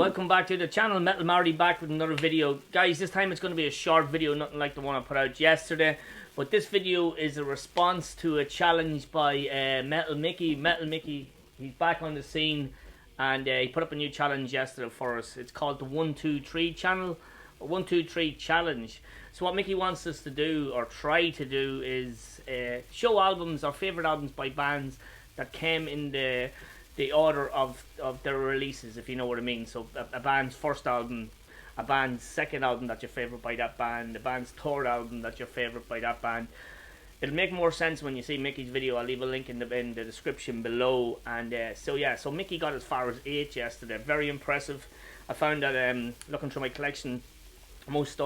welcome back to the channel. Metal Marty back with another video. Guys, this time it's going to be a short video, nothing like the one I put out yesterday. But this video is a response to a challenge by Metal Mickey. He's back on the scene, and he put up a new challenge yesterday for us. It's called the 1-2-3 channel, 1-2-3 challenge. So what Mickey wants us to do, or try to do, is show albums, our favourite albums by bands that came in the order of their releases, if you know what I mean. So a band's first album, a band's second album that's your favourite by that band, a band's third album that's your favourite by that band. It'll make more sense when you see Mickey's video. I'll leave a link in the description below. And so Mickey got as far as 8 yesterday. Very impressive. I found that looking through my collection, most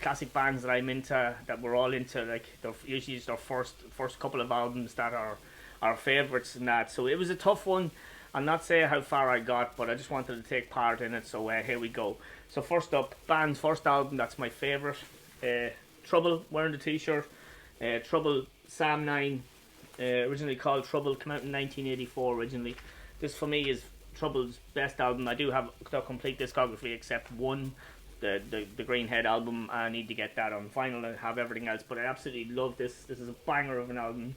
classic bands that I'm into, that we're all into, like they're usually just our first couple of albums that are our favourites and that. So it was a tough one. I'll not say how far I got, but I just wanted to take part in it, so here we go. So first up, band's first album, that's my favourite. Trouble, wearing the t-shirt. Trouble, Sam 9, originally called Trouble, came out in 1984 originally. This for me is Trouble's best album. I do have the complete discography except one, the Greenhead album. I need to get that on vinyl and have everything else, but I absolutely love this. This is a banger of an album.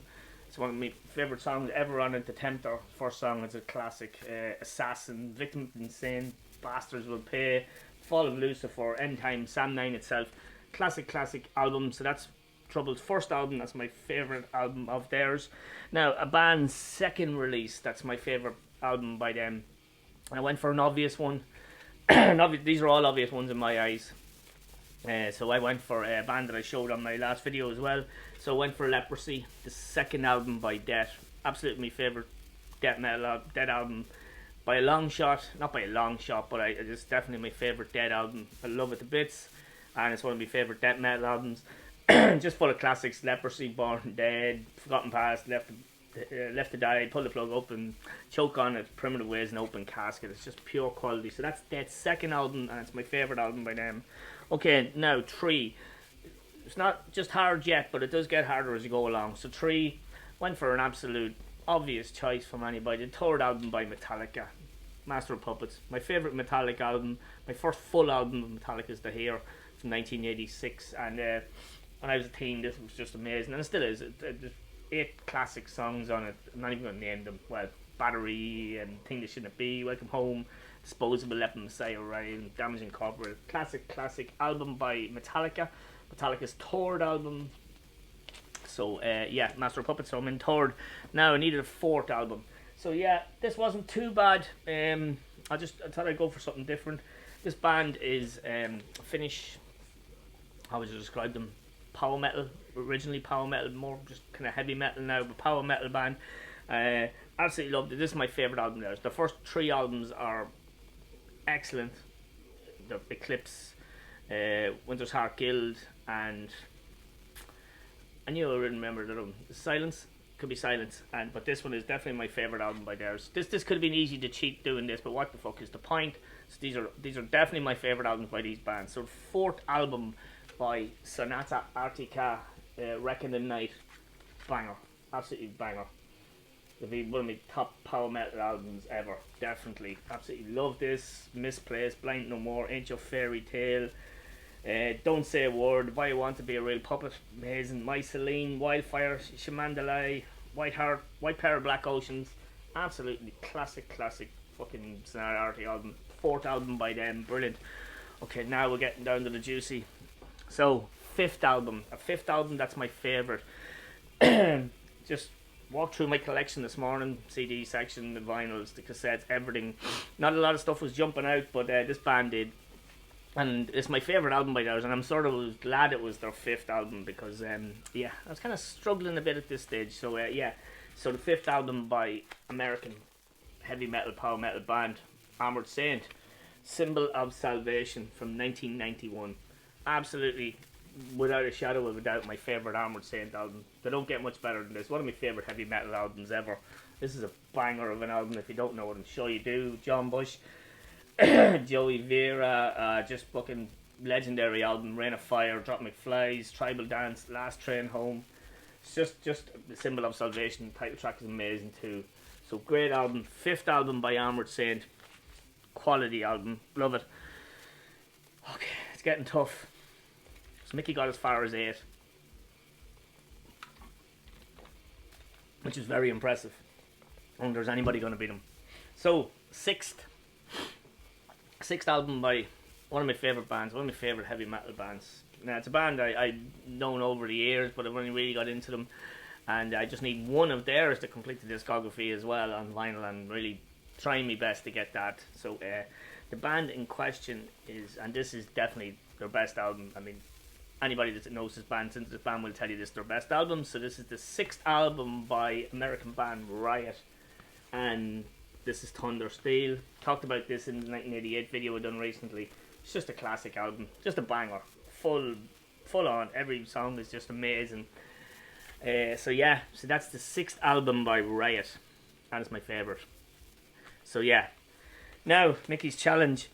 It's one of my favourite songs ever on it. The Tempter, first song, is a classic. Assassin, Victim of Insane, Bastards Will Pay, Fall of Lucifer, End Time, Sam 9 itself. Classic album. So that's Trouble's first album. That's my favourite album of theirs. Now, a band's second release, that's my favourite album by them. I went for an obvious one. These are all obvious ones in my eyes. So I went for a band that I showed on my last video as well. So I went for Leprosy, the second album by Death. Absolutely my favourite death album by a long shot. Not by a long shot, but it's definitely my favourite Death album. I love it to bits, and it's one of my favourite death metal albums. Just full of classics: Leprosy, Born Dead, Forgotten Past, Left to Die, Pull the Plug, Open, Choke on It, Primitive Ways, and Open Casket. It's just pure quality. So that's Death's second album, and it's my favourite album by them. Okay, now 3. It's not just hard yet, but it does get harder as you go along. So 3, went for an absolute obvious choice from anybody. The third album by Metallica, Master of Puppets. My favourite Metallica album, my first full album of Metallica's The Hair from 1986. And when I was a teen, this was just amazing, and it still is. There's 8 classic songs on it. I'm not even going to name them. Well, Battery and Thing That Shouldn't Be, Welcome Home, Disposable, Let Messiah Ryan, Damage Incorporated. Classic album by Metallica. Metallica's third album. So yeah, Master of Puppets. So I'm in third. Now I needed a fourth album. So yeah, this wasn't too bad. I thought I'd go for something different. This band is Finnish. How would you describe them? Power metal. Originally power metal, more just kind of heavy metal now, but power metal band. Absolutely loved it. This is my favourite album there. The first 3 albums are excellent. The Eclipse, Winter's Heart Guild, and I knew I wouldn't remember the other one. Silence, could be Silence, but this one is definitely my favourite album by theirs. This could have been easy to cheat doing this, but what the fuck is the point? So these are definitely my favourite albums by these bands. So the fourth album by Sonata Arctica, Reckon the Night, banger, absolutely banger. It'll be one of my top power metal albums ever. Definitely. Absolutely love this. Misplaced, Blind No More, Ain't Your Fairy Tale, Don't Say a Word, Why You Want to Be a Real Puppet, amazing. My Celine, Wildfire, Shamandalai, White Heart, White Pair of Black Oceans. Absolutely classic fucking Sonata album. Fourth album by them, brilliant. Okay, now we're getting down to the juicy. So, fifth album. A fifth album that's my favourite. Just walked through my collection this morning, CD section, the vinyls, the cassettes, everything. Not a lot of stuff was jumping out, but this band did. And it's my favourite album by theirs, and I'm sort of glad it was their fifth album, because, yeah, I was kind of struggling a bit at this stage. So, yeah, so the fifth album by American heavy metal, power metal band, Armored Saint, Symbol of Salvation from 1991. Absolutely, without a shadow of a doubt, my favourite Armored Saint album. They don't get much better than this. One of my favourite heavy metal albums ever. This is a banger of an album. If you don't know it, I'm sure you do. John Bush, Joey Vera, just fucking legendary album. Rain of Fire, Drop McFlies, Tribal Dance, Last Train Home. It's just the Symbol of Salvation. The title track is amazing too. So great album. Fifth album by Armored Saint. quality album. Love it. Okay, it's getting tough. So Mickey got as far as 8, which is very impressive. I don't think there's anybody going to beat him. So, sixth album by one of my favourite bands, one of my favourite heavy metal bands. Now, it's a band I've known over the years, but I've only really got into them. And I just need one of theirs to complete the discography as well on vinyl, and really trying my best to get that. So, the band in question is, and this is definitely their best album. I mean, anybody that knows this band, since this band, will tell you this is their best album. So this is the 6th album by American band Riot, and this is Thunder Steel. Talked about this in the 1988 video I done recently. It's just a classic album, just a banger, full on. Every song is just amazing. So yeah, so that's the 6th album by Riot, and it's my favourite. So yeah, now Mickey's challenge.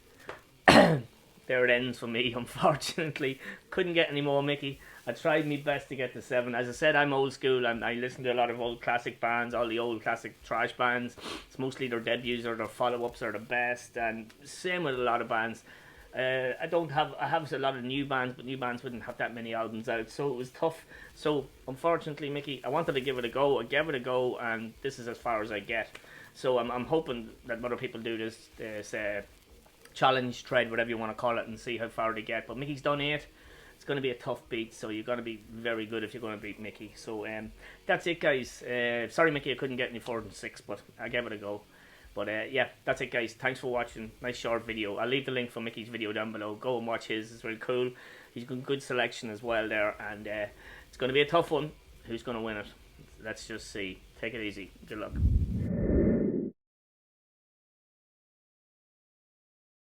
There it ends for me, unfortunately. Couldn't get any more Mickey. I tried my best to get to 7. As I said, I'm old school, and I listen to a lot of old classic bands, all the old classic trash bands. It's mostly their debuts or their follow-ups are the best, and same with a lot of bands. I have a lot of new bands, but new bands wouldn't have that many albums out, so it was tough. So unfortunately, Mickey, I wanted to give it a go. I gave it a go, and this is as far as I get. So I'm hoping that other people do this challenge, thread, whatever you want to call it, and see how far they get. But Mickey's done 8. It's going to be a tough beat, so you've got to be very good if you're going to beat Mickey. So that's it, guys. Sorry, Mickey, I couldn't get any further than 6, but I gave it a go. But yeah, that's it, guys. Thanks for watching. Nice short video. I'll leave the link for Mickey's video down below. Go and watch his. It's really cool. He's got good selection as well there, and it's going to be a tough one. Who's going to win it? Let's just see. Take it easy. Good luck.